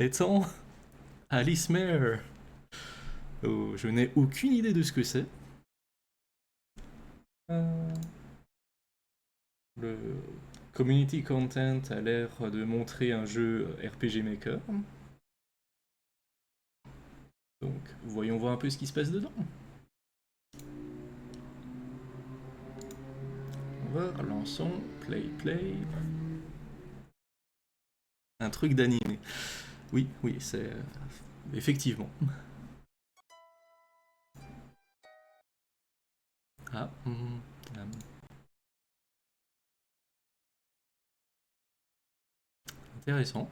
étant Alice Mare. Oh, je n'ai aucune idée de ce que c'est. Euh, Le community content a l'air de montrer un jeu RPG Maker. Donc, voyons voir un peu ce qui se passe dedans. On va, lançons, play. Un truc d'animé. Oui, oui, c'est... effectivement. Ah, intéressant.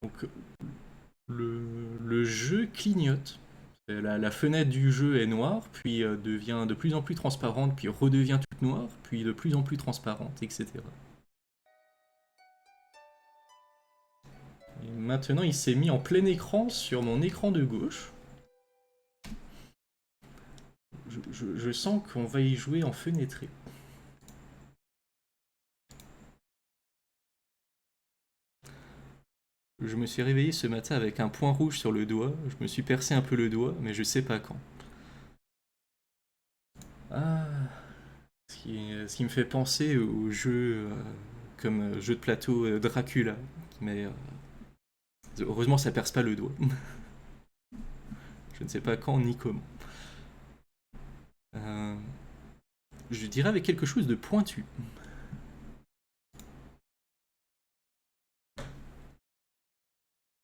Donc, le jeu clignote. La fenêtre du jeu est noire, puis devient de plus en plus transparente, puis redevient toute noire, puis de plus en plus transparente, etc. Et maintenant, il s'est mis en plein écran sur mon écran de gauche. Je sens qu'on va y jouer en fenêtré. Je me suis réveillé ce matin avec un point rouge sur le doigt. Je me suis percé un peu le doigt, mais je sais pas quand. Ah, ce qui me fait penser au jeu comme jeu de plateau Dracula. Mais heureusement, ça perce pas le doigt. Je ne sais pas quand ni comment. Euh, je dirais avec quelque chose de pointu.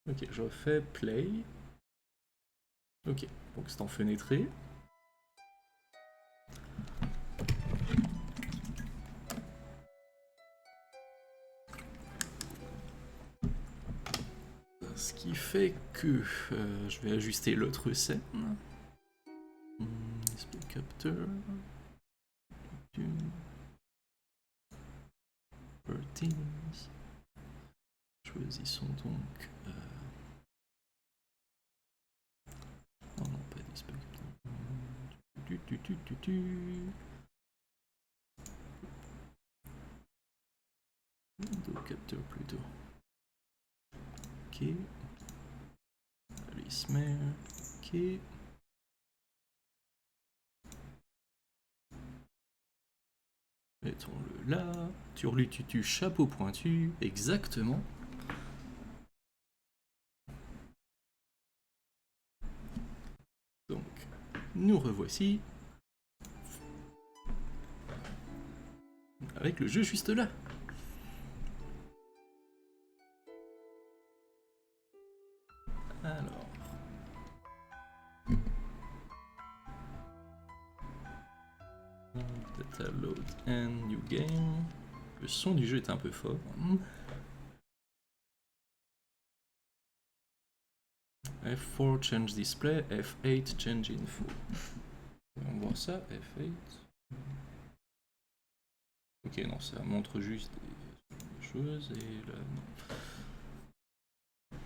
Ok, je refais play. Ok, donc c'est en fenêtré. Ce qui fait que je vais ajuster l'autre scène. Display capture. Teams. Choisissons donc. Oh non, pas display capture. Window capture plutôt. Ok. Alice Mare. Ok. Mettons-le là. Turlututu, chapeau pointu. Exactement. Donc, nous revoici. Avec le jeu juste là. Alors. Data load and new game. Le son du jeu est un peu fort. F4 change display, F8 change info. On voit ça, F8. Ok, non, ça montre juste des choses et là, non.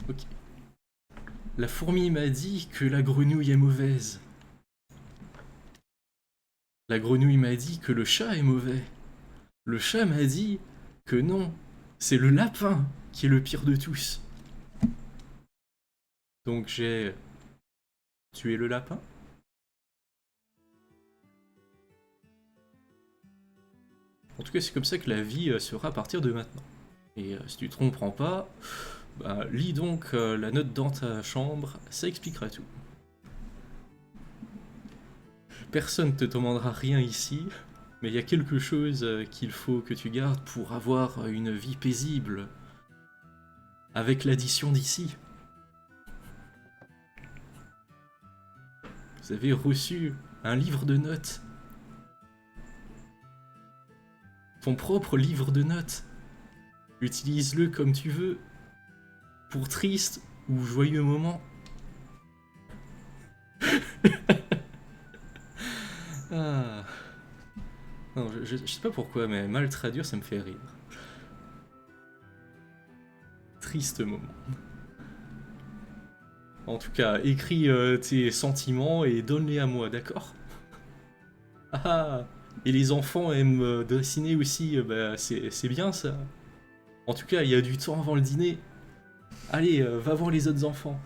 Ok. La fourmi m'a dit que la grenouille est mauvaise. La grenouille m'a dit que le chat est mauvais. Le chat m'a dit que non, c'est le lapin qui est le pire de tous. Donc j'ai tué le lapin. En tout cas, c'est comme ça que la vie sera à partir de maintenant. Et si tu te comprends pas, bah, lis donc la note dans ta chambre, ça expliquera tout. Personne ne te demandera rien ici, mais il y a quelque chose qu'il faut que tu gardes pour avoir une vie paisible. Avec l'addition d'ici. Vous avez reçu un livre de notes. Ton propre livre de notes. Utilise-le comme tu veux. Pour triste ou joyeux moment. Ah. Non, je sais pas pourquoi, mais mal traduire, ça me fait rire. Triste moment. En tout cas, écris tes sentiments et donne-les à moi, d'accord? Ah, Et les enfants aiment dessiner aussi, bah, c'est bien ça. En tout cas, il y a du temps avant le dîner. Allez, va voir les autres enfants.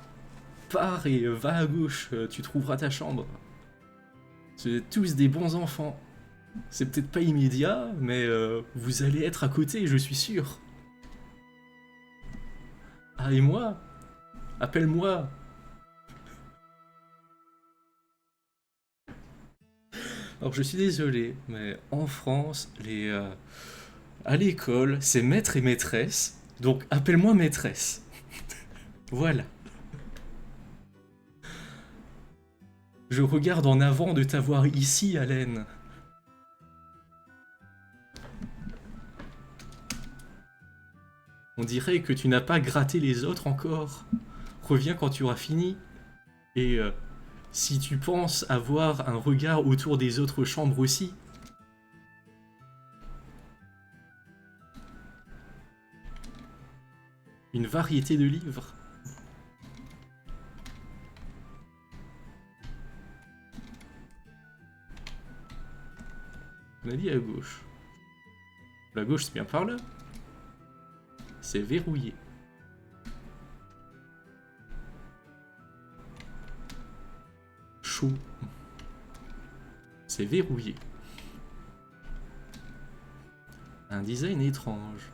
Pars et va à gauche, tu trouveras ta chambre. C'est tous des bons enfants. C'est peut-être pas immédiat, mais vous allez être à côté, je suis sûr. Ah, et moi? Appelle-moi. Alors, je suis désolé, mais en France, à l'école, c'est maître et maîtresse. Donc, appelle-moi maîtresse. Voilà. Je regarde en avant de t'avoir ici, Allen. On dirait que tu n'as pas gratté les autres encore. Reviens quand tu auras fini. Et si tu penses avoir un regard autour des autres chambres aussi. Une variété de livres. On a dit à gauche. La gauche, c'est bien par là. C'est verrouillé. Chaud. C'est verrouillé. Un design étrange.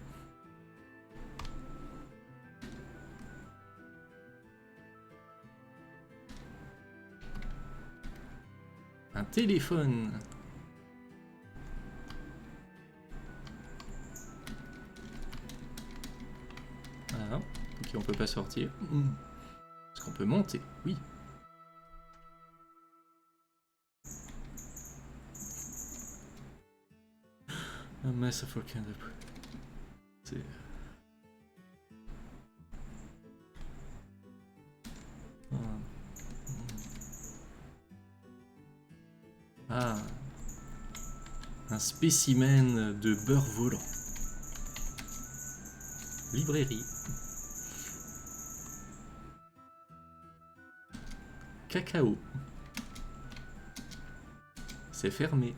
Un téléphone. Ah, ok, on peut pas sortir. Est-ce qu'on peut monter? Oui. Un merciful kind of... C'est... Ah. Un spécimen de beurre volant. Librairie. Cacao. C'est fermé.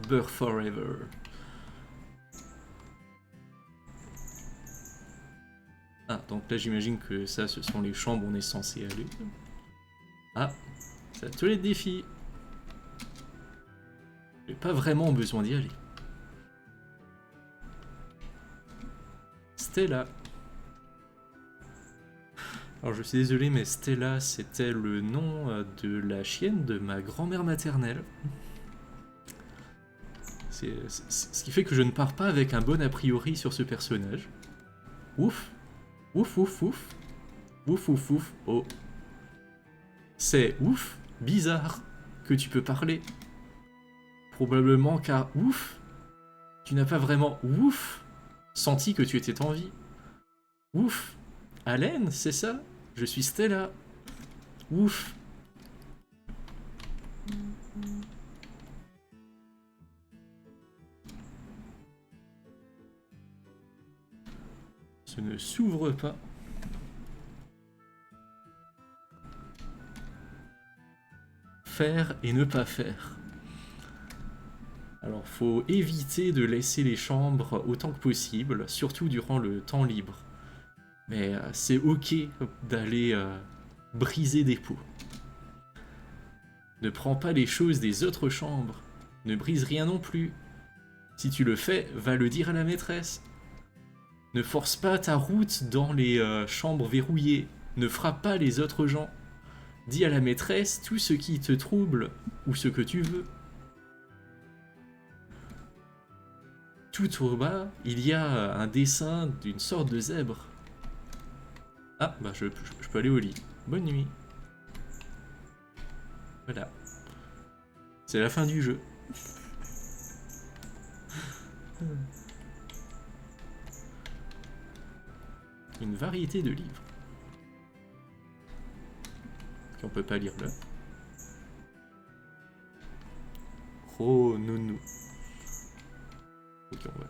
Beurre forever. Ah, donc là j'imagine que ça, ce sont les chambres où on est censé aller. Ah, c'est la toilette des filles. J'ai pas vraiment besoin d'y aller. Stella. Alors je suis désolé, mais Stella, c'était le nom de la chienne de ma grand-mère maternelle. C'est ce qui fait que je ne pars pas avec un bon a priori sur ce personnage. Ouf. Ouf, ouf, ouf. Ouf, ouf, ouf. Oh. C'est ouf, bizarre, que tu peux parler. Probablement car ouf, tu n'as pas vraiment ouf senti que tu étais en vie. Ouf, Allen, c'est ça? Je suis Stella. Ouf. Ce ne s'ouvre pas. Faire et ne pas faire. Alors, faut éviter de laisser les chambres autant que possible, surtout durant le temps libre. Mais c'est ok d'aller briser des pots. Ne prends pas les choses des autres chambres. Ne brise rien non plus. Si tu le fais, va le dire à la maîtresse. Ne force pas ta route dans les chambres verrouillées. Ne frappe pas les autres gens. Dis à la maîtresse tout ce qui te trouble ou ce que tu veux. Tout au bas, il y a un dessin d'une sorte de zèbre. Ah, bah je peux aller au lit. Bonne nuit. Voilà. C'est la fin du jeu. Une variété de livres. Qu'on peut pas lire là. Oh, nounou. Ok, on va.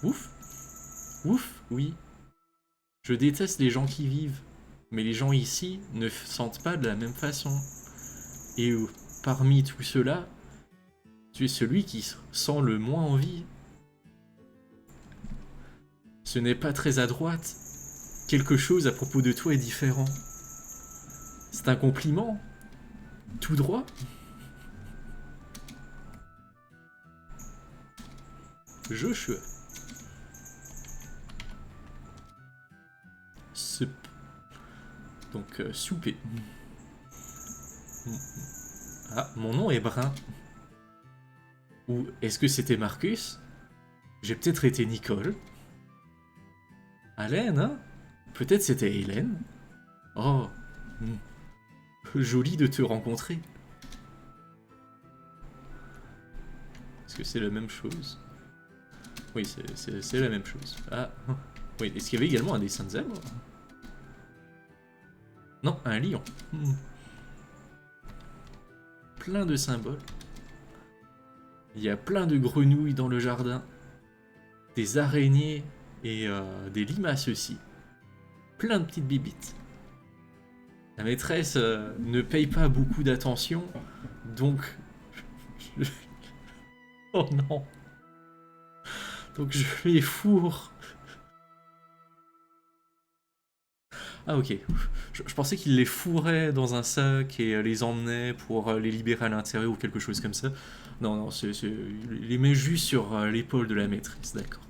Ouf. Ouf, oui. Je déteste les gens qui vivent. Mais les gens ici ne sentent pas de la même façon. Et parmi tout cela, tu es celui qui sent le moins envie. Ce n'est pas très à droite. Quelque chose à propos de toi est différent. C'est un compliment. Tout droit. Joshua. Donc, souper. Ah, mon nom est Brun. Ou est-ce que c'était Marcus? J'ai peut-être été Nicole. Allen, hein? Peut-être c'était Hélène. Oh, joli de te rencontrer. Est-ce que c'est la même chose? Oui, c'est la même chose. Ah, oui, est-ce qu'il y avait également un dessin de zèbre? Non, un lion. Plein de symboles. Il y a plein de grenouilles dans le jardin. Des araignées et des limaces aussi. Plein de petites bibites. La maîtresse ne paye pas beaucoup d'attention, donc... Oh non. Donc je les fourre. Ah ok. Je pensais qu'il les fourrait dans un sac et les emmenait pour les libérer à l'intérieur ou quelque chose comme ça. Non, non, il les met juste sur l'épaule de la maîtresse, d'accord.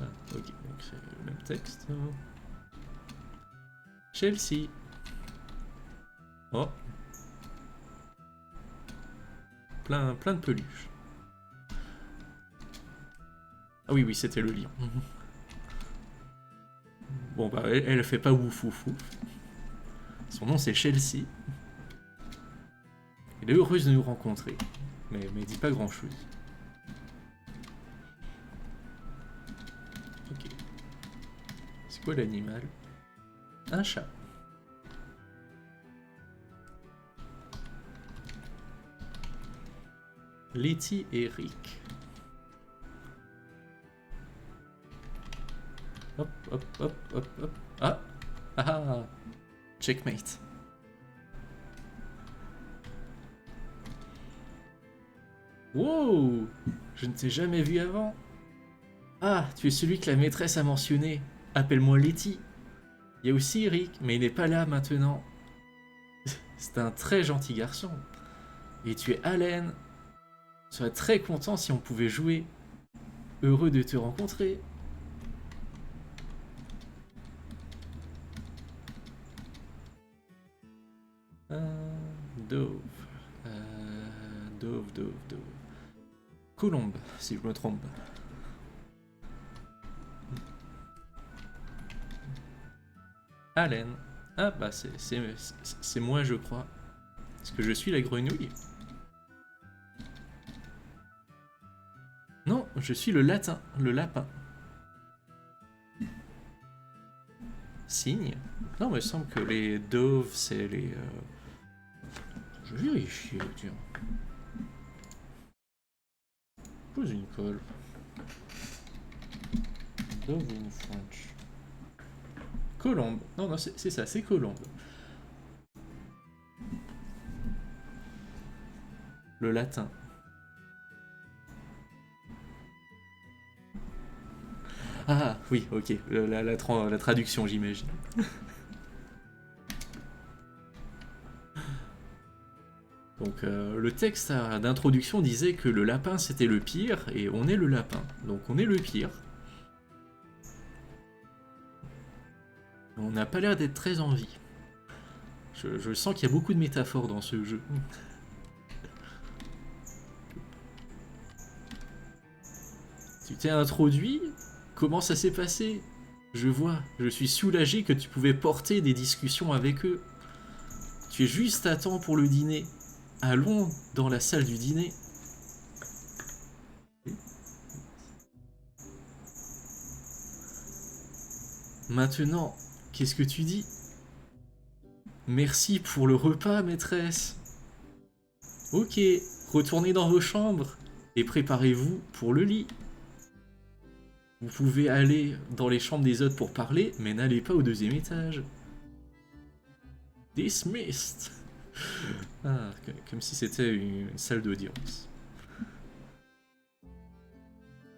Ah, ok, donc c'est le même texte. Chelsea. Oh. Plein de peluches. Ah oui, oui, c'était le lion. Bon, bah, elle fait pas ouf ouf ouf. Son nom, c'est Chelsea. Elle est heureuse de nous rencontrer. Mais dit pas grand-chose. Ok. C'est quoi l'animal? Un chat. Letty et Rick. Hop, hop, hop, hop, hop. Ah! Ah! Checkmate. Wow! Je ne t'ai jamais vu avant. Ah, tu es celui que la maîtresse a mentionné. Appelle-moi Letty. Il y a aussi Rick, mais il n'est pas là maintenant. C'est un très gentil garçon. Et tu es Allen. Je serais très content si on pouvait jouer. Heureux de te rencontrer. Dove. Dove. Colombe, si je me trompe. Allen. Ah bah c'est moi je crois. Est-ce que je suis la grenouille? Non, je suis le latin, le lapin. Cygne? Non, mais il me semble que les doves, c'est les... Je vais vérifier, tiens. Pose une colle. Dove in French. Colombe. Non, non, c'est ça, c'est colombe. Le latin. Ah, oui, ok. La traduction, j'imagine. Donc, le texte d'introduction disait que le lapin, c'était le pire, et on est le lapin. Donc, on est le pire. On n'a pas l'air d'être très en vie. Je sens qu'il y a beaucoup de métaphores dans ce jeu. Tu t'es introduit? Comment ça s'est passé? Je vois, je suis soulagé que tu pouvais porter des discussions avec eux. Tu es juste à temps pour le dîner. Allons dans la salle du dîner. Maintenant, qu'est-ce que tu dis? Merci pour le repas, maîtresse. Ok, retournez dans vos chambres et préparez-vous pour le lit. Vous pouvez aller dans les chambres des autres pour parler, mais n'allez pas au deuxième étage. Dismissed. Ah, comme si c'était une salle d'audience.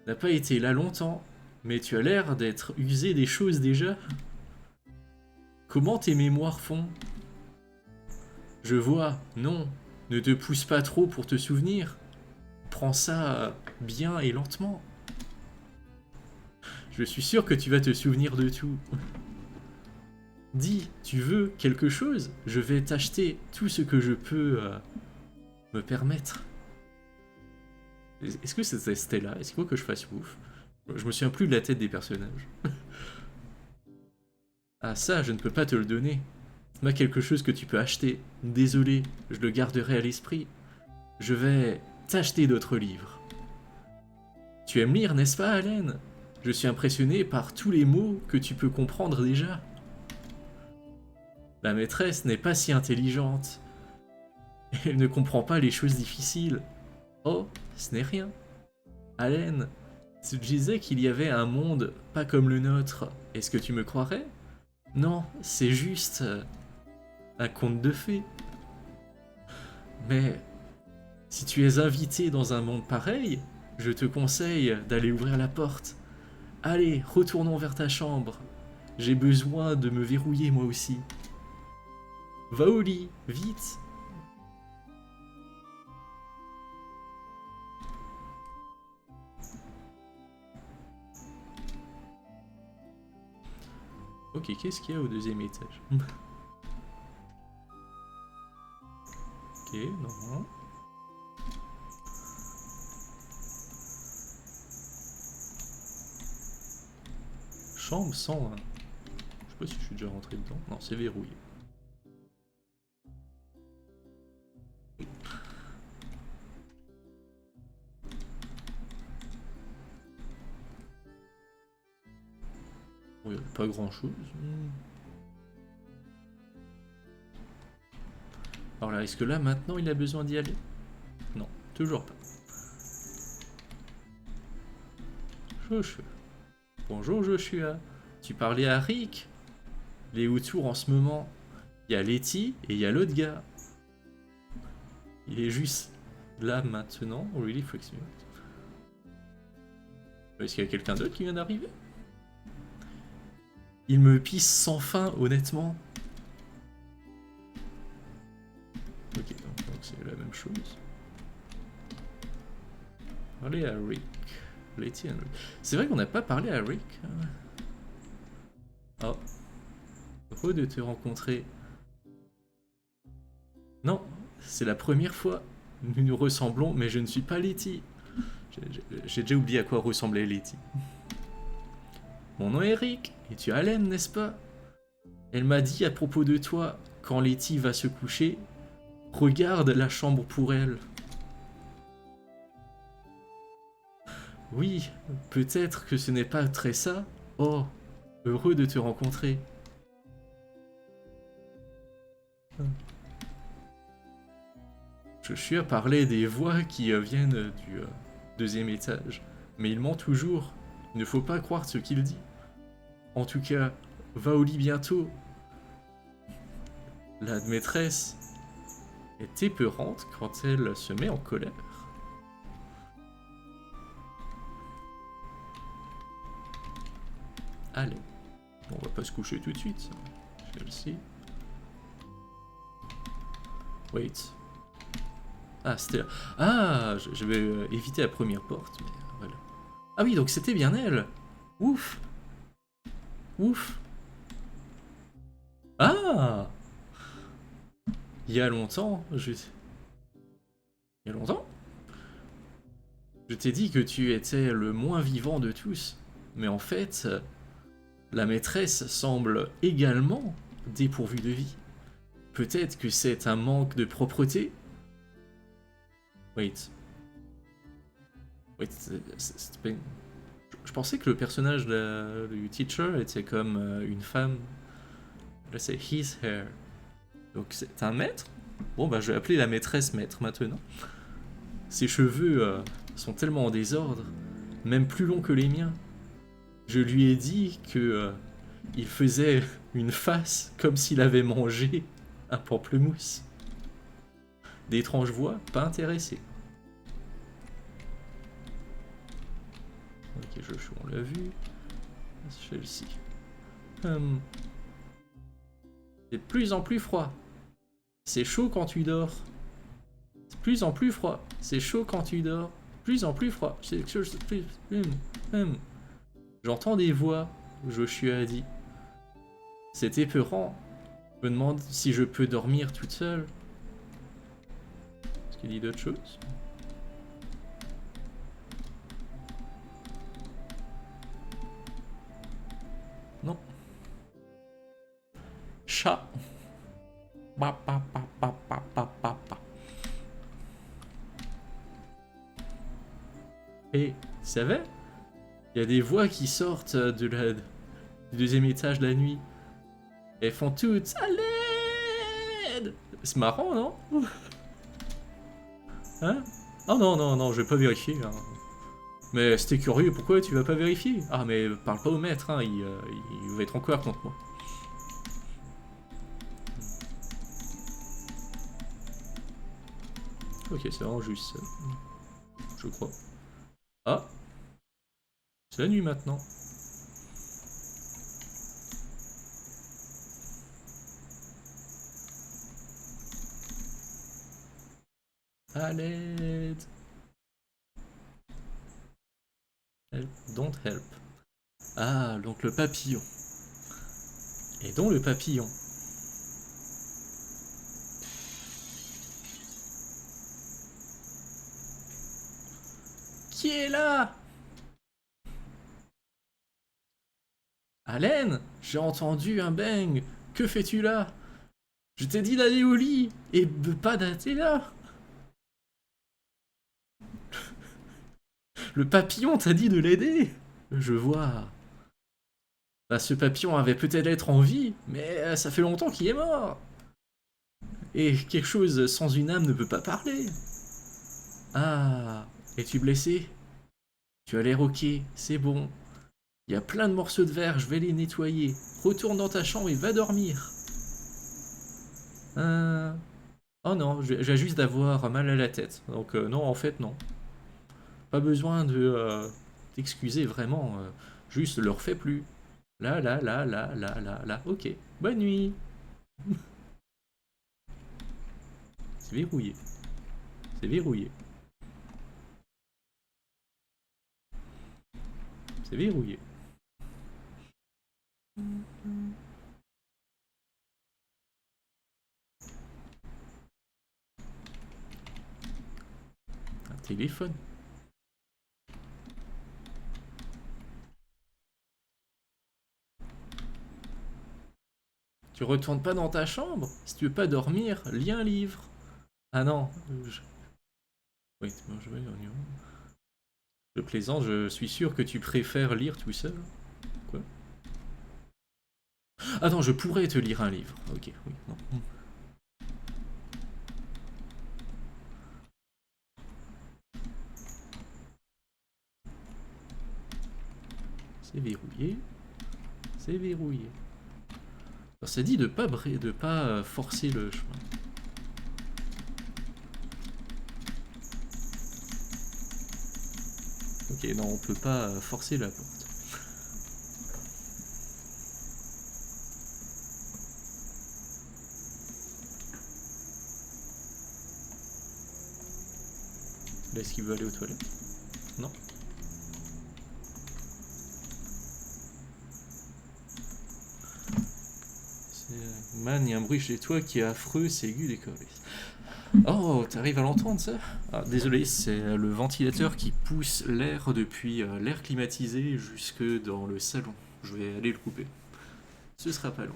T'as pas été là longtemps, mais tu as l'air d'être usé des choses déjà. Comment tes mémoires font? Je vois, non, ne te pousse pas trop pour te souvenir. Prends ça bien et lentement. Je suis sûr que tu vas te souvenir de tout. Dis, tu veux quelque chose? Je vais t'acheter tout ce que je peux me permettre. Est-ce que c'était Stella? Est-ce qu'il faut que je fasse ouf? Je me souviens plus de la tête des personnages. Ah ça, je ne peux pas te le donner. C'est quelque chose que tu peux acheter. Désolé, je le garderai à l'esprit. Je vais t'acheter d'autres livres. Tu aimes lire, n'est-ce pas, Allen? Je suis impressionné par tous les mots que tu peux comprendre déjà. La maîtresse n'est pas si intelligente. Elle ne comprend pas les choses difficiles. Oh, ce n'est rien. Allen, tu disais qu'il y avait un monde pas comme le nôtre. Est-ce que tu me croirais? Non, c'est juste un conte de fées. Mais si tu es invité dans un monde pareil, je te conseille d'aller ouvrir la porte. Allez, retournons vers ta chambre. J'ai besoin de me verrouiller moi aussi. Va au lit, vite. Ok, qu'est-ce qu'il y a au deuxième étage? Ok, non. Chambre 101. Je sais pas si je suis déjà rentré dedans. Non, c'est verrouillé. Oui, pas grand chose. Alors là, est-ce que là, maintenant, il a besoin d'y aller? Non, toujours pas. Joshua. Bonjour Joshua. Tu parlais à Rick? Les autour en ce moment. Il y a Letty et il y a l'autre gars. Il est juste là maintenant. Really freaks me out. Est-ce qu'il y a quelqu'un d'autre qui vient d'arriver? Il me pisse sans fin, honnêtement. Ok, donc c'est la même chose. Parlez à Rick. Letty and Rick. C'est vrai qu'on n'a pas parlé à Rick. Oh. Heureux de te rencontrer. Non, c'est la première fois. Nous nous ressemblons, mais je ne suis pas Letty. J'ai déjà oublié à quoi ressemblait Letty. Mon nom est Rick, et tu es Allen, n'est-ce pas? Elle m'a dit à propos de toi, quand Letty va se coucher, regarde la chambre pour elle. Oui, peut-être que ce n'est pas très ça. Oh, heureux de te rencontrer. Je suis à parler des voix qui viennent du deuxième étage, mais il ment toujours. Il ne faut pas croire ce qu'il dit. En tout cas, va au lit bientôt. La maîtresse est épeurante quand elle se met en colère. Allez, on va pas se coucher tout de suite. Celle-ci. Wait. Ah, c'était là. Ah, je vais éviter la première porte, mais voilà. Ah oui, donc c'était bien elle. Ouf. Ouf. Ah. Il y a longtemps, Il y a longtemps? Je t'ai dit que tu étais le moins vivant de tous. Mais en fait, la maîtresse semble également dépourvue de vie. Peut-être que c'est un manque de propreté? Wait. Wait, c'est pas une... Je pensais que le personnage du teacher était comme une femme. Là, c'est his hair. Donc c'est un maître? Bon, bah je vais appeler la maîtresse maître maintenant. Ses cheveux sont tellement en désordre, même plus longs que les miens. Je lui ai dit que il faisait une face comme s'il avait mangé un pamplemousse. D'étranges voix, pas intéressées. Ok, on l'a vu. Celle-ci. C'est de plus en plus froid. C'est chaud quand tu dors. C'est de plus en plus froid. C'est chaud quand tu dors. Plus en plus froid. C'est quelque chose de plus. J'entends des voix, Joshua a dit. C'est épeurant. Je me demande si je peux dormir toute seule. Est-ce qu'il dit d'autres choses? Non. Chat. Et tu savais? Il y a des voix qui sortent du deuxième étage la nuit. Elles font toutes à l'aide. C'est marrant, non? Hein? Oh non, non, non, je vais pas vérifier. Hein. Mais c'était curieux, pourquoi tu vas pas vérifier? Ah, mais parle pas au maître, hein, il va être en colère contre moi. Ok, c'est vraiment juste ça. Je crois. Ah! C'est la nuit maintenant. À l'aide! Help, don't help. Ah, donc le papillon. Et donc le papillon. Qui est là? Allen, j'ai entendu un bang. Que fais-tu là? Je t'ai dit d'aller au lit et de pas d'aller là. Le papillon t'a dit de l'aider. Je vois. Bah, ce papillon avait peut-être être en vie, mais ça fait longtemps qu'il est mort. Et quelque chose sans une âme ne peut pas parler. Ah, es-tu blessé? Tu as l'air ok, c'est bon. Il y a plein de morceaux de verre, je vais les nettoyer. Retourne dans ta chambre et va dormir. Oh non, j'ai juste d'avoir mal à la tête. Donc non, en fait, non. Pas besoin de t'excuser vraiment. Juste le refais plus. Là, là, là, là, là, là, là. Ok. Bonne nuit. C'est verrouillé. C'est verrouillé. C'est verrouillé. Un téléphone. Tu retournes pas dans ta chambre? Si tu veux pas dormir, lis un livre. Ah non. Oui, je plaisante, je suis sûr que tu préfères lire tout seul. Quoi? Ah non, je pourrais te lire un livre. Ok, oui, non. C'est verrouillé. C'est verrouillé. Alors, ça dit de pas forcer le chemin. Ok, non, on peut pas forcer la porte. Est-ce qu'il veut aller aux toilettes? Non. Man, il y a un bruit chez toi qui est affreux, c'est aigu, décollé. Oh, t'arrives à l'entendre ça? Ah, désolé, c'est le ventilateur qui pousse l'air depuis l'air climatisé jusque dans le salon. Je vais aller le couper. Ce sera pas long.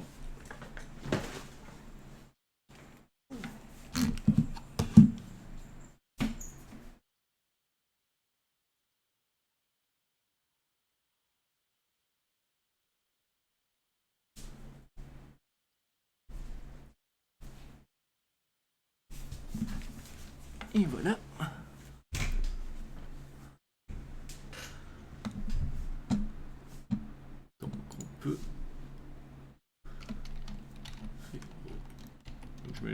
Et voilà.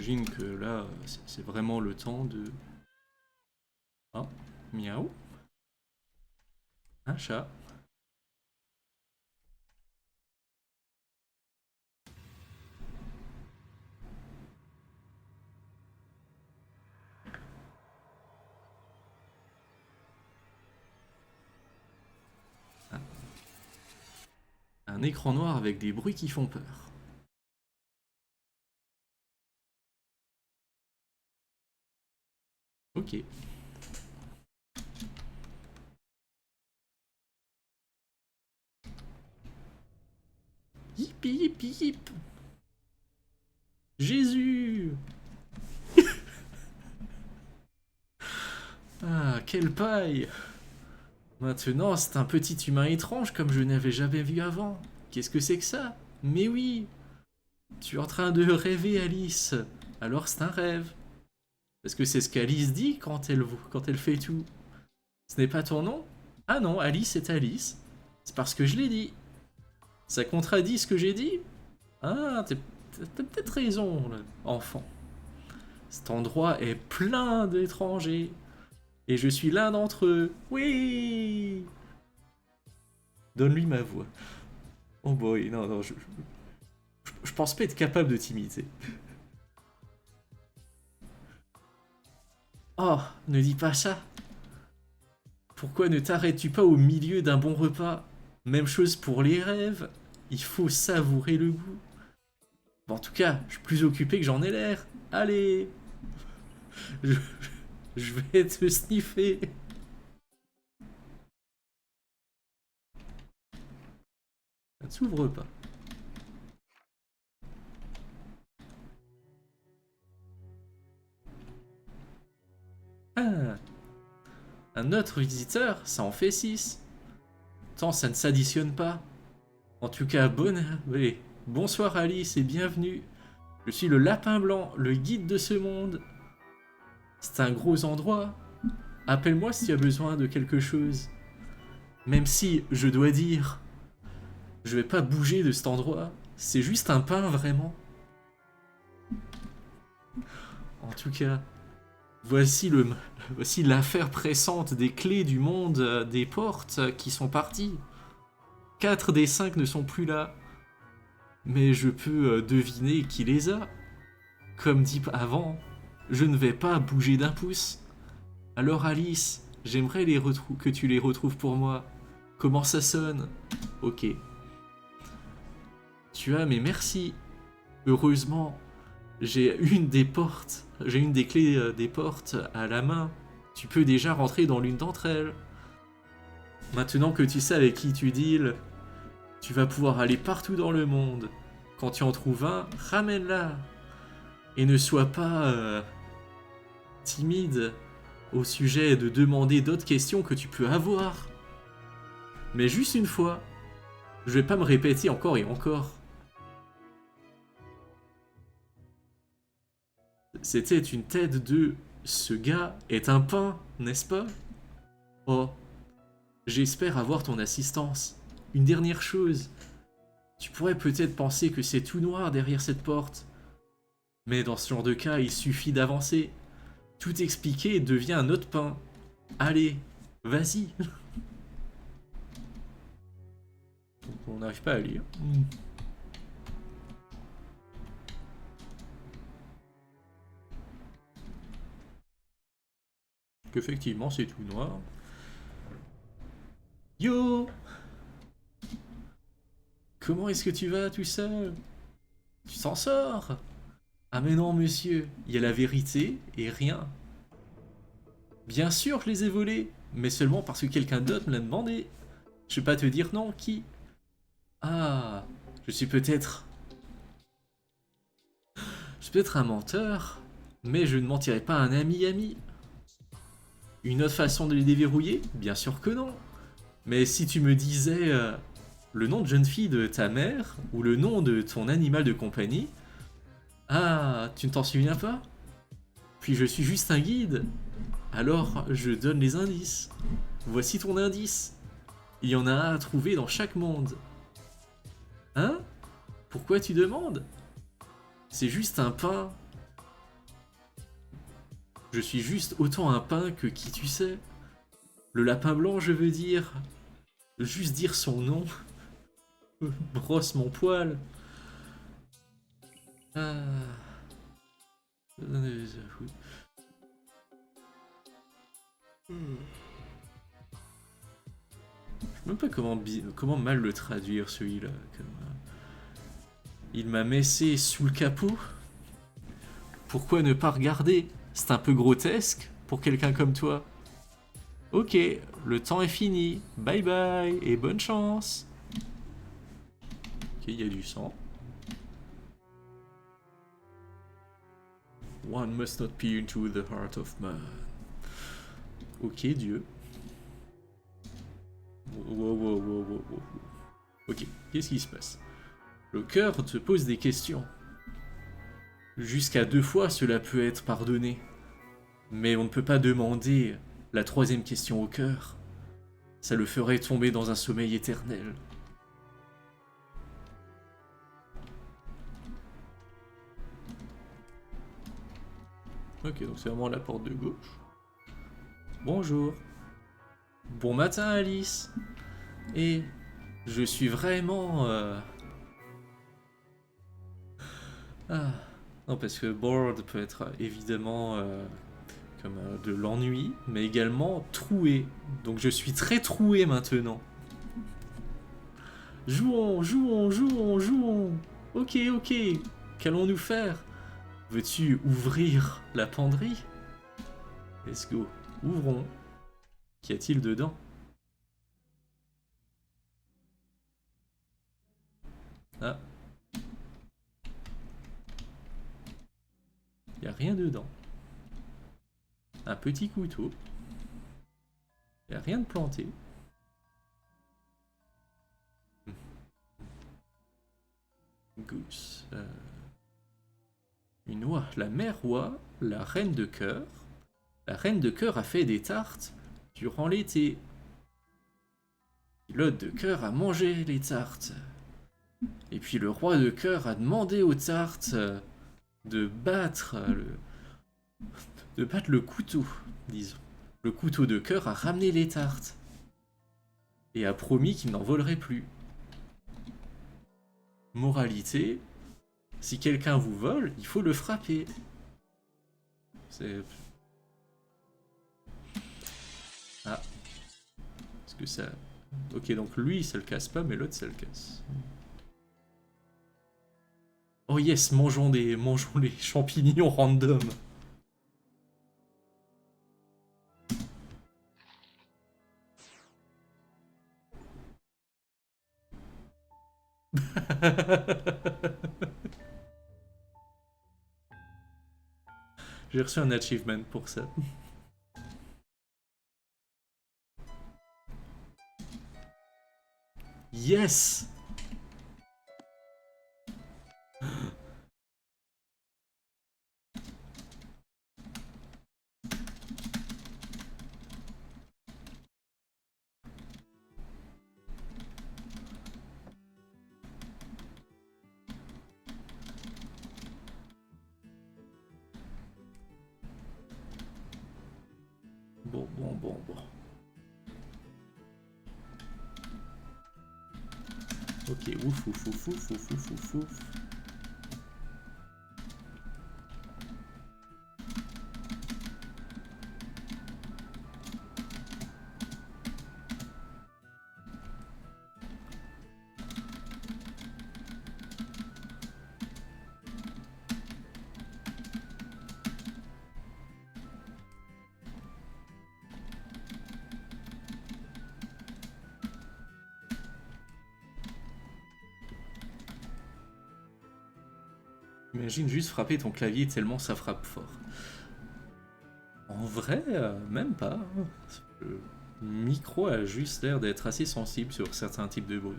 j'imagine que là, c'est vraiment le temps de... Ah, miaou. Un chat. Ah, un écran noir avec des bruits qui font peur. Ok. Hip hip hip. Jésus. Ah, quelle paille. Maintenant, c'est un petit humain étrange comme je n'avais jamais vu avant. Qu'est-ce que c'est que ça? Mais oui, tu es en train de rêver, Alice. Alors c'est un rêve. Parce que c'est ce qu'Alice dit quand elle fait tout. Ce n'est pas ton nom? Ah non, Alice est Alice. C'est parce que je l'ai dit. Ça contradit ce que j'ai dit? Ah, t'as peut-être raison, là, enfant. Cet endroit est plein d'étrangers. Et je suis l'un d'entre eux. Oui! Donne-lui ma voix. Oh boy, non, non, je pense pas être capable de t'imiter. Oh, ne dis pas ça. Pourquoi ne t'arrêtes-tu pas au milieu d'un bon repas? Même chose pour les rêves. Il faut savourer le goût. Bon, en tout cas, je suis plus occupé que j'en ai l'air. Allez, je, je vais te sniffer. Ça ne s'ouvre pas. Ah, un autre visiteur, ça en fait 6. Tant ça ne s'additionne pas. En tout cas, allez, bonsoir Alice et bienvenue. Je suis le lapin blanc, le guide de ce monde. C'est un gros endroit. Appelle-moi si tu as besoin de quelque chose. Même si, je dois dire, je vais pas bouger de cet endroit. C'est juste un pain, vraiment. En tout cas, voici le, voici l'affaire pressante des clés du monde, des portes qui sont parties. 4 des 5 ne sont plus là. Mais je peux deviner qui les a. Comme dit avant, je ne vais pas bouger d'un pouce. Alors Alice, j'aimerais que tu les retrouves pour moi. Comment ça sonne? Ok. Tu as mes merci. Heureusement, j'ai une des clés des portes à la main. Tu peux déjà rentrer dans l'une d'entre elles. Maintenant que tu sais avec qui tu deals, tu vas pouvoir aller partout dans le monde. Quand tu en trouves un, ramène-la. Et ne sois pas timide au sujet de demander d'autres questions que tu peux avoir. Mais juste une fois. Je vais pas me répéter encore et encore. C'était une tête de... Ce gars est un pain, n'est-ce pas? Oh, j'espère avoir ton assistance. Une dernière chose. Tu pourrais peut-être penser que c'est tout noir derrière cette porte. Mais dans ce genre de cas, il suffit d'avancer. Tout expliquer devient un autre pain. Allez, vas-y. On n'arrive pas à lire. Qu'effectivement, c'est tout noir. Yo! Comment est-ce que tu vas tout seul? Tu t'en sors? Ah mais non, monsieur, il y a la vérité et rien. Bien sûr, je les ai volés, mais seulement parce que quelqu'un d'autre me l'a demandé. Je vais pas te dire non, qui? Ah, je suis peut-être... Je suis peut-être un menteur, mais je ne mentirai pas à un ami. Une autre façon de les déverrouiller? Bien sûr que non. Mais si tu me disais le nom de jeune fille de ta mère, ou le nom de ton animal de compagnie... Ah, tu ne t'en souviens pas? Puis je suis juste un guide. Alors, je donne les indices. Voici ton indice. Il y en a un à trouver dans chaque monde. Hein? Pourquoi tu demandes? C'est juste un pain. Je suis juste autant un pain que qui tu sais. Le lapin blanc, je veux dire. Juste dire son nom. Brosse mon poil. Ah. Je sais même pas comment mal le traduire celui-là. Il m'a messé sous le capot. Pourquoi ne pas regarder? C'est un peu grotesque pour quelqu'un comme toi. Ok, le temps est fini. Bye bye et bonne chance. Ok, il y a du sang. One must not peer into the heart of man. Ok, Dieu. Wow. Ok, qu'est-ce qui se passe? Le cœur te pose des questions. Jusqu'à 2 fois, cela peut être pardonné. Mais on ne peut pas demander la troisième question au cœur. Ça le ferait tomber dans un sommeil éternel. Ok, donc c'est vraiment la porte de gauche. Bonjour. Bon matin, Alice. Et je suis vraiment... Ah. Non, parce que bored peut être évidemment comme de l'ennui, mais également troué. Donc je suis très troué maintenant. Jouons. Ok. Qu'allons-nous faire? Veux-tu ouvrir la penderie? Let's go. Ouvrons. Qu'y a-t-il dedans? Ah. Y a rien dedans. Un petit couteau. Y a rien de planté. Goose. Une oie. La mère oie, la reine de cœur. La reine de cœur a fait des tartes durant l'été. L'hôte de cœur a mangé les tartes. Et puis le roi de cœur a demandé aux tartes de battre le couteau, disons. Le couteau de cœur a ramené les tartes et a promis qu'il n'en volerait plus. Moralité, si quelqu'un vous vole, il faut le frapper. C'est... Ah. Est-ce que ça... Ok, donc lui, ça le casse pas, mais l'autre, ça le casse. Oh yes, mangeons les champignons random. J'ai reçu un achievement pour ça. Yes! Bon. Ok, ouf. Imagine juste frapper ton clavier tellement ça frappe fort. En vrai, même pas. Le micro a juste l'air d'être assez sensible sur certains types de bruit.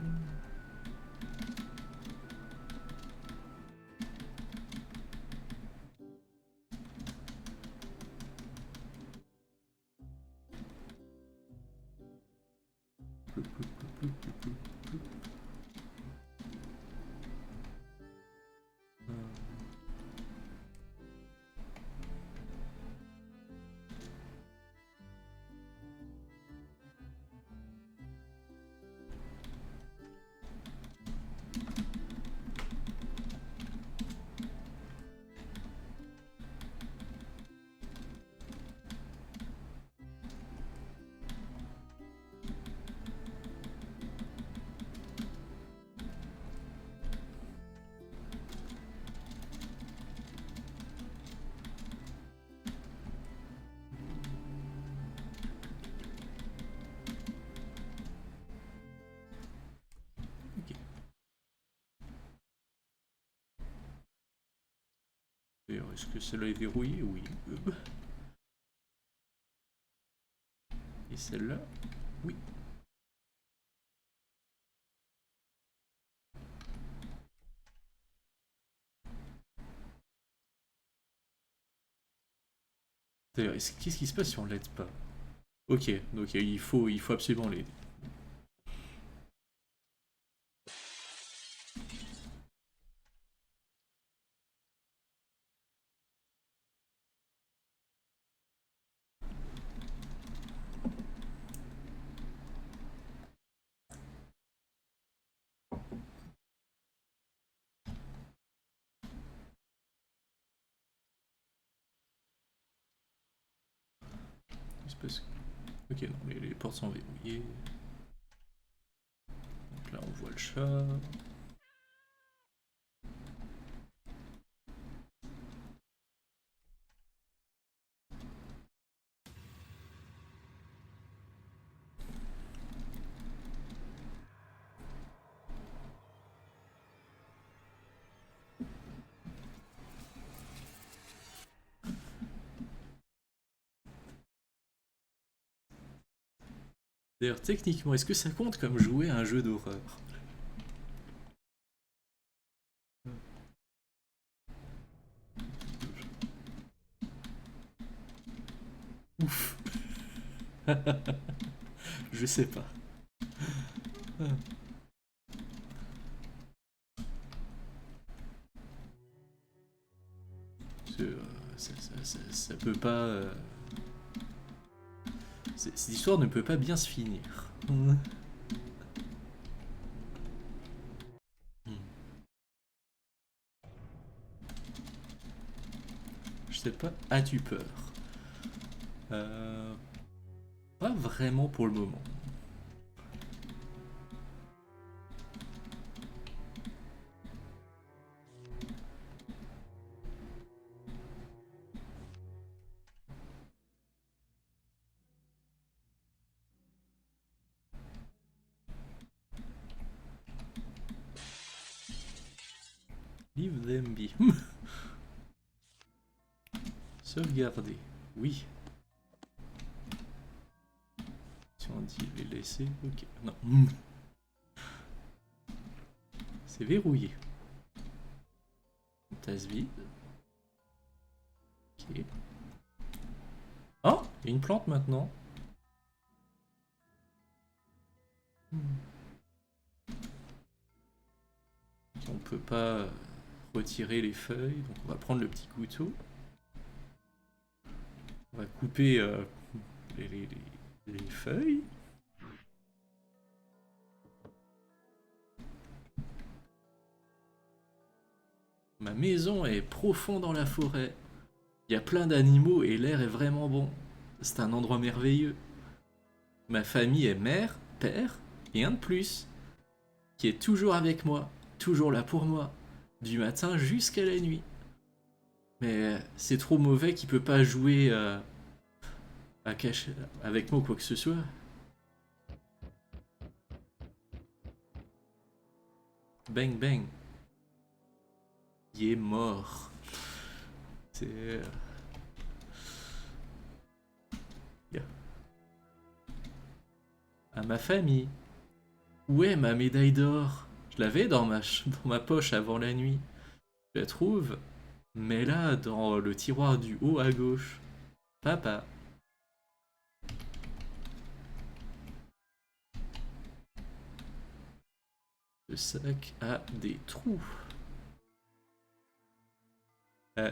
D'ailleurs, est-ce que celle-là est verrouillée? Oui. Et celle-là? Oui. D'ailleurs, qu'est-ce qui se passe si on l'aide pas? Ok, donc il faut absolument l'aider. Il se passe... Ok, non, les portes sont verrouillées. Donc là, on voit le chat. D'ailleurs, techniquement, est-ce que ça compte comme jouer à un jeu d'horreur? Ouf. Je sais pas. Ça peut pas... Cette histoire ne peut pas bien se finir. Hmm. Je sais pas, as-tu peur? Euh, Pas vraiment pour le moment. Leave them be. Sauvegarder. Oui. Si on dit les laisser, ok. Non. C'est verrouillé. Une tasse vide. Ok. Oh, il y a une plante maintenant. On peut pas retirer les feuilles, donc on va prendre le petit couteau. On va couper les, les- les feuilles. Ma maison est profond dans la forêt. Il y a plein d'animaux et l'air est vraiment bon. C'est un endroit merveilleux. Ma famille est mère, père et un de plus, qui est toujours avec moi, toujours là pour moi, du matin jusqu'à la nuit. Mais c'est trop mauvais qu'il peut pas jouer à cacher avec moi ou quoi que ce soit. Bang bang, il est mort. C'est... Yeah. À ma famille. Où est ma médaille d'or? Je l'avais dans ma poche avant la nuit. Je la trouve, mais là, dans le tiroir du haut à gauche. Papa. Le sac a des trous. Euh,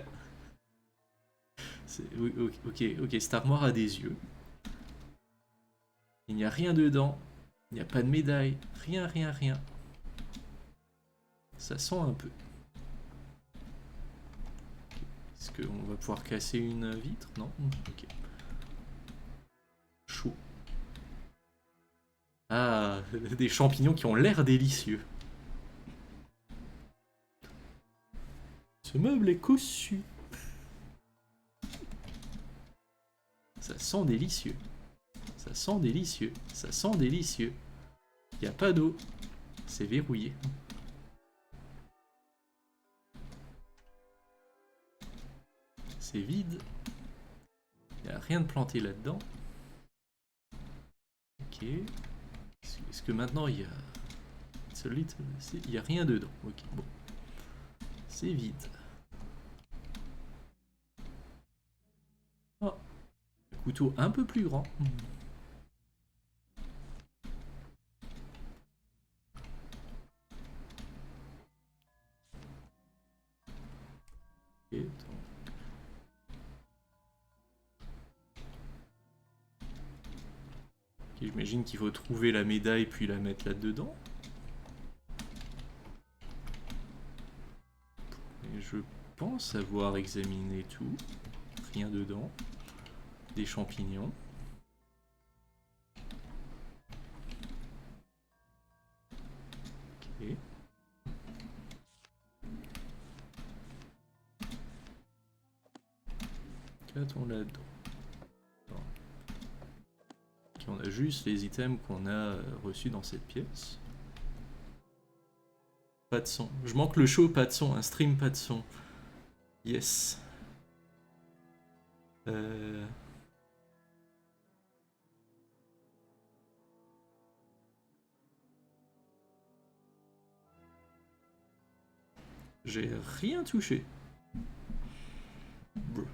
oui, ok, ok, cette armoire a des yeux. Il n'y a rien dedans. Il n'y a pas de médaille. Rien, rien, rien. Ça sent un peu. Est-ce qu'on va pouvoir casser une vitre? Non? Ok. Chaud. Ah, des champignons qui ont l'air délicieux. Ce meuble est cossu. Ça sent délicieux. Ça sent délicieux. Ça sent délicieux. Il n'y a pas d'eau. C'est verrouillé. c'est vide. Il n'y a rien de planté là-dedans. Ok. Est-ce que maintenant il y a... Il n'y a rien dedans. Ok, bon. C'est vide. Oh. Un couteau un peu plus grand. Ok, j'imagine qu'il faut trouver la médaille puis la mettre là-dedans. Et je pense avoir examiné tout. Rien dedans. Des champignons. Ok. Qu'a-t-on là-dedans? Ok, on a juste les items qu'on a reçus dans cette pièce. Pas de son. Je manque le show, pas de son. Un stream, pas de son. Yes. J'ai rien touché. Brr.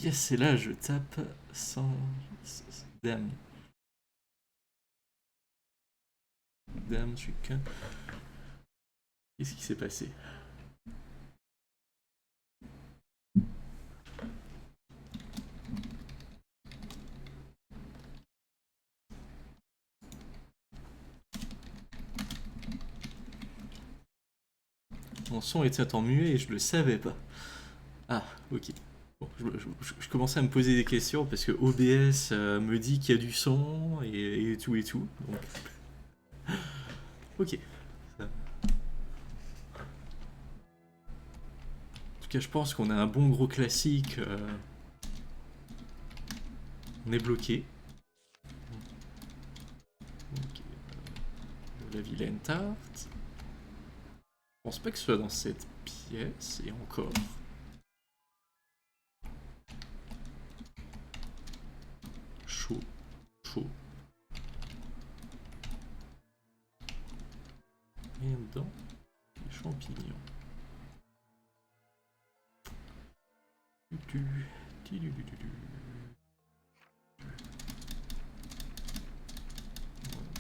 Yes, et là je tape sans... Damn. Damn, je suis qu'un... Qu'est-ce qui s'est passé? Mon son était en muet et je le savais pas. Ah, ok. Bon, je commençais à me poser des questions parce que OBS me dit qu'il y a du son et tout et tout. Donc... Ok. Ça. En tout cas, je pense qu'on a un bon gros classique. On est bloqué. Okay. La vilaine tarte. Je pense pas que ce soit dans cette pièce et encore. Chaud. Chaud. Rien dedans. Des champignons. On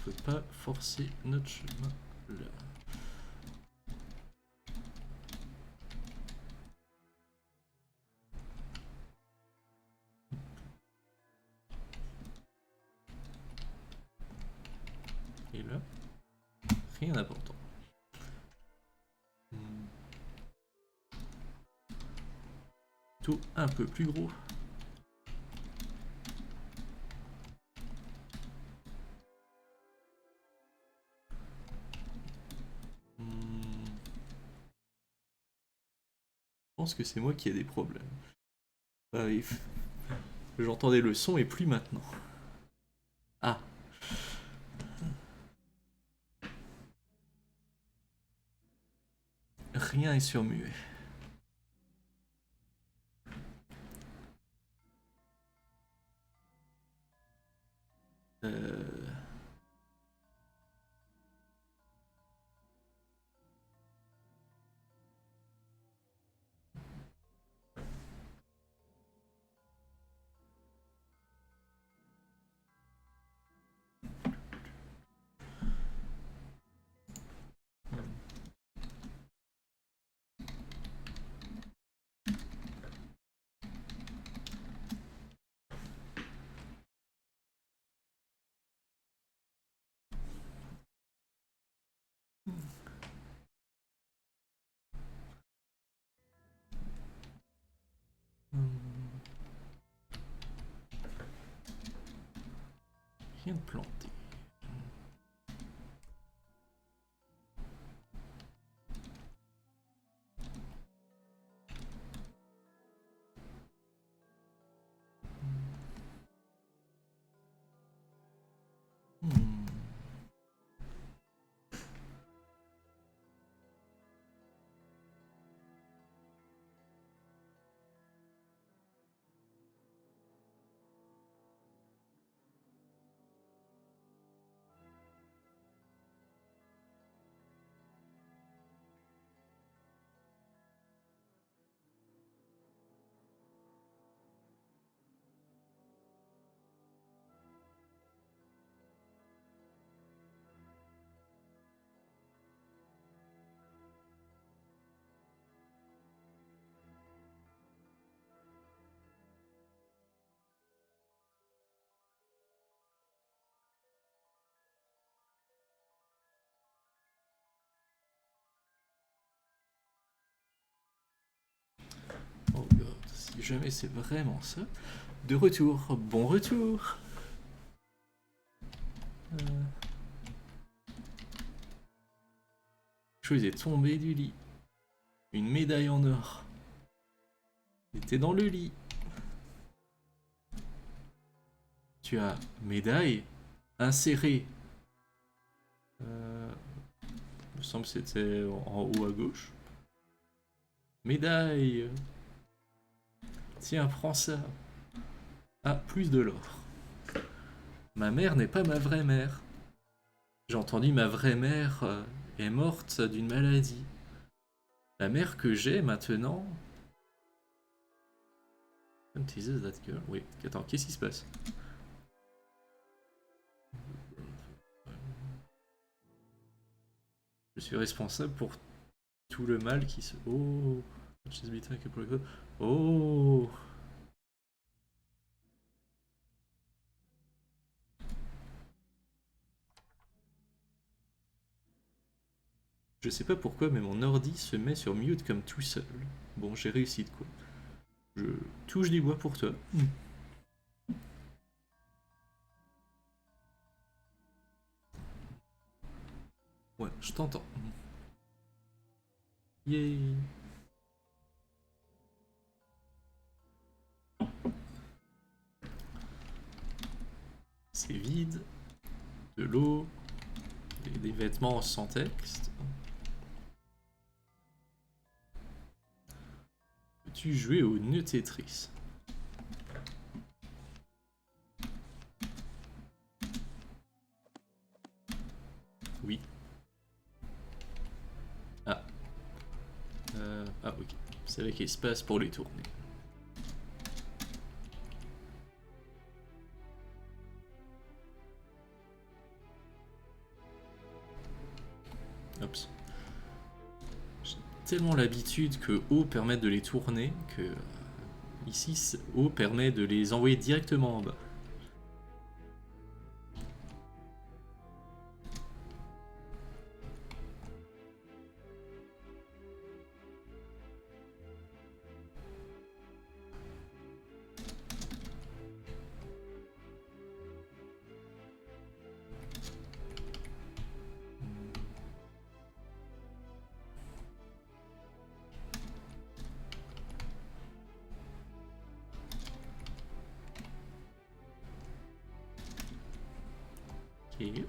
peut pas forcer notre chemin là. Et là, rien d'important. Tout un peu plus gros. Je pense que c'est moi qui ai des problèmes. J'entendais le son et plus maintenant. Ah. Rien est surmué. Rien de planté. si jamais c'est vraiment ça. De retour, bon retour. Chose est tombée du lit. Une médaille en or. Elle était dans le lit. Tu as médaille insérée. Il me semble que c'était en haut à gauche. Médaille. Tiens, prends ça. Ah, plus de l'or. Ma mère n'est pas ma vraie mère. J'ai entendu ma vraie mère est morte d'une maladie. La mère que j'ai maintenant. Teases that girl. Oui, attends, qu'est-ce qui se passe? Je suis responsable pour tout le mal qui se. Oh! Oh! Je sais pas pourquoi, mais mon ordi se met sur mute comme tout seul. Bon, j'ai réussi de quoi. Je touche du bois pour toi. Ouais, je t'entends. Yay! C'est vide. De l'eau. Des vêtements sans texte. Peux-tu jouer au nœud Tetris? Oui. Ah. Ah, ok. C'est avec espace pour les tourner. Oups. J'ai tellement l'habitude que O permet de les tourner que ici O permet de les envoyer directement en bas. Ok.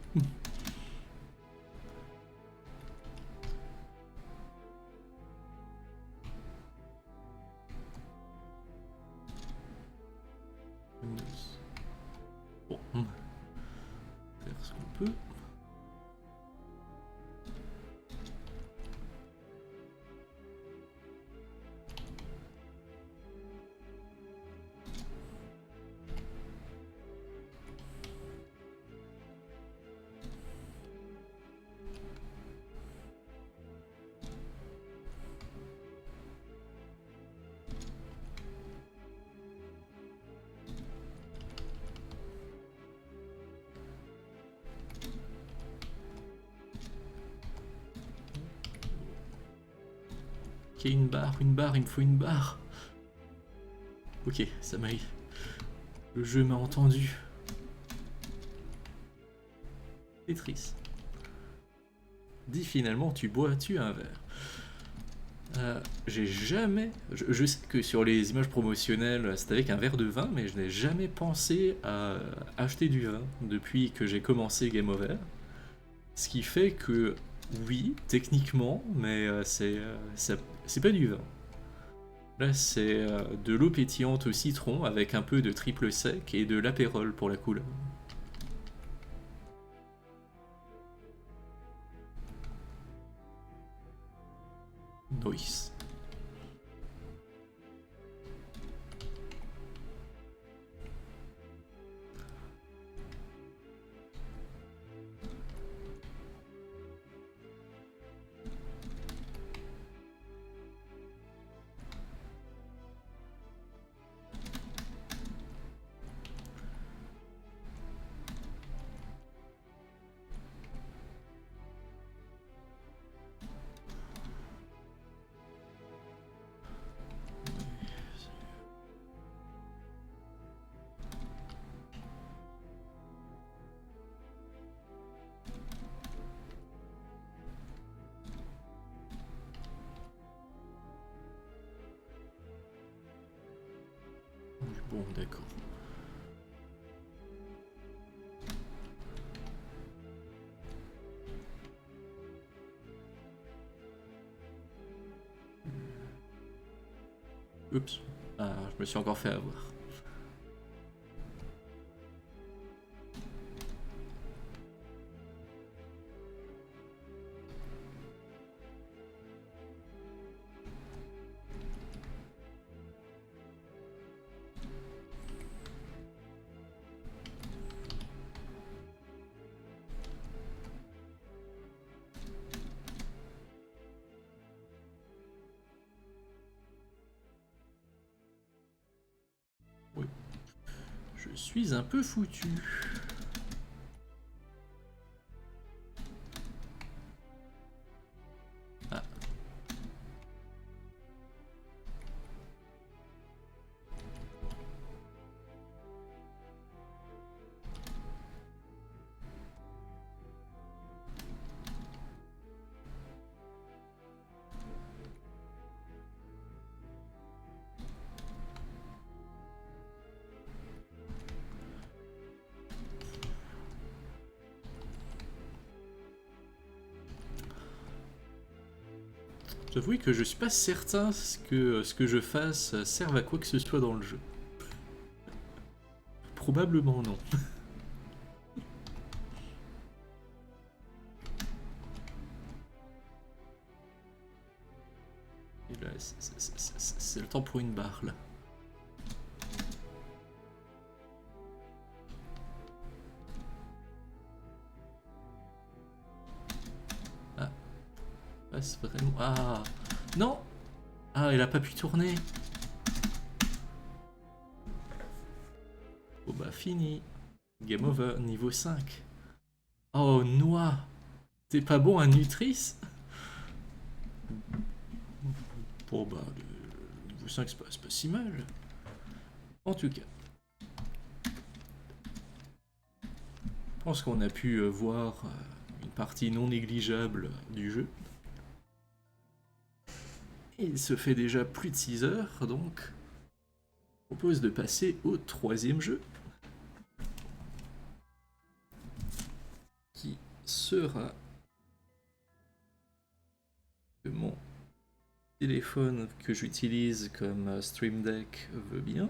Bon. Faire ce qu'on peut. Ok, une barre, il me faut une barre. Ok, ça m'a eu. Le jeu m'a entendu. Tetris. Dis finalement, tu bois, tu as un verre. J'ai jamais. Je sais que sur les images promotionnelles, c'est avec un verre de vin, mais je n'ai jamais pensé à acheter du vin depuis que j'ai commencé Game Over. Ce qui fait que, oui, techniquement, mais c'est pas du vin. Là, c'est de l'eau pétillante au citron avec un peu de triple sec et de l'apérole pour la couleur. Nice. Bon, d'accord. Oups. Ah, je me suis encore fait avoir. Oui. Je suis un peu foutu. Ah. J'avoue que je suis pas certain ce que je fasse serve à quoi que ce soit dans le jeu. Probablement non. Et là, c'est le temps pour une barre là. Ah, passe vraiment. Ah, non. Ah, il a pas pu tourner. Oh bah fini. Game over, niveau 5. Oh, noix. T'es pas bon à Nutris? Bon bah, le niveau 5 c'est pas si mal. En tout cas. Je pense qu'on a pu voir une partie non négligeable du jeu. Et il se fait déjà plus de 6 heures, donc je propose de passer au troisième jeu. Qui sera que mon téléphone que j'utilise comme Stream Deck veut bien.